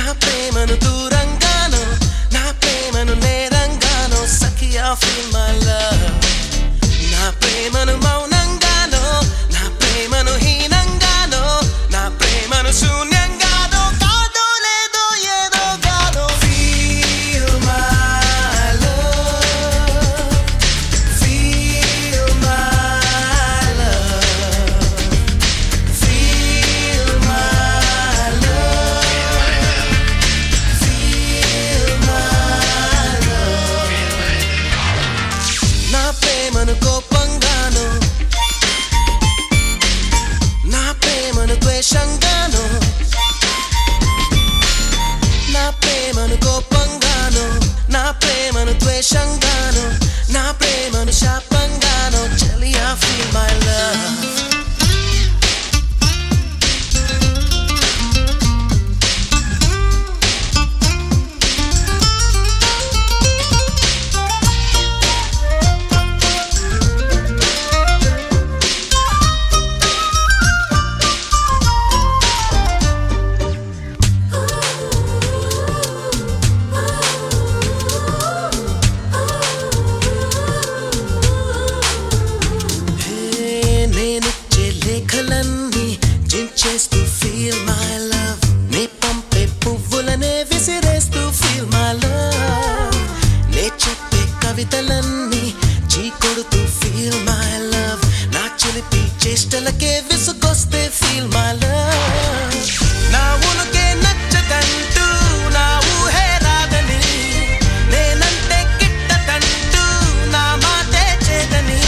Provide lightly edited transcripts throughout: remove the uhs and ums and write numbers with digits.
నా ప్రేమను దూరంగానో నా ప్రేమను నేరంగానో సఖియా feel my love నా ప్రేమను మౌనంగానో నా ప్రేమను హీనంగానో నా ప్రేమను శూన్యంగానో కాదో లేదో ఏదో గానో feel my love feel my love feel my love feel my love నా ప్రేమను కోపంగానో నా ప్రేమను ద్వేషంగానో నా ప్రేమను కోపంగానో నా ప్రేమను ద్వేషంగానో నా ప్రేమను శాపంగానో చెలియా feel my love నేనిచ్చే లేఖలన్నీ చించేస్తూ feel my love నే పంపే పువ్వులనే విసిరేస్తూ feel my love నే చెప్పే కవితలన్నీ చీకొడుతూ feel my love నా చిలిపి చేష్టలకే విసుగొస్తే feel my love నా ఉనుకే నచ్చదంటూ నా ఊహే రాదని నేనంటే గిట్టదంటూ నా మాటే చేదని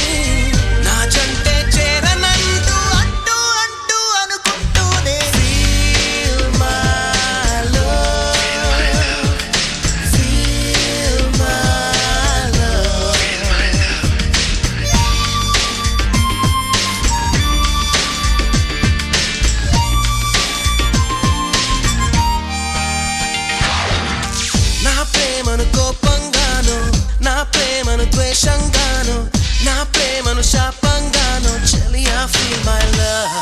నా జంటే చేరనంటూ అంటూ అంటూ అనుకుంటూనే feel my love feel my love నా ప్రేమను కోపంగానో నా ప్రేమను ద్వేషంగానో నా ప్రేమను శాపంగానో చెలియా feel my love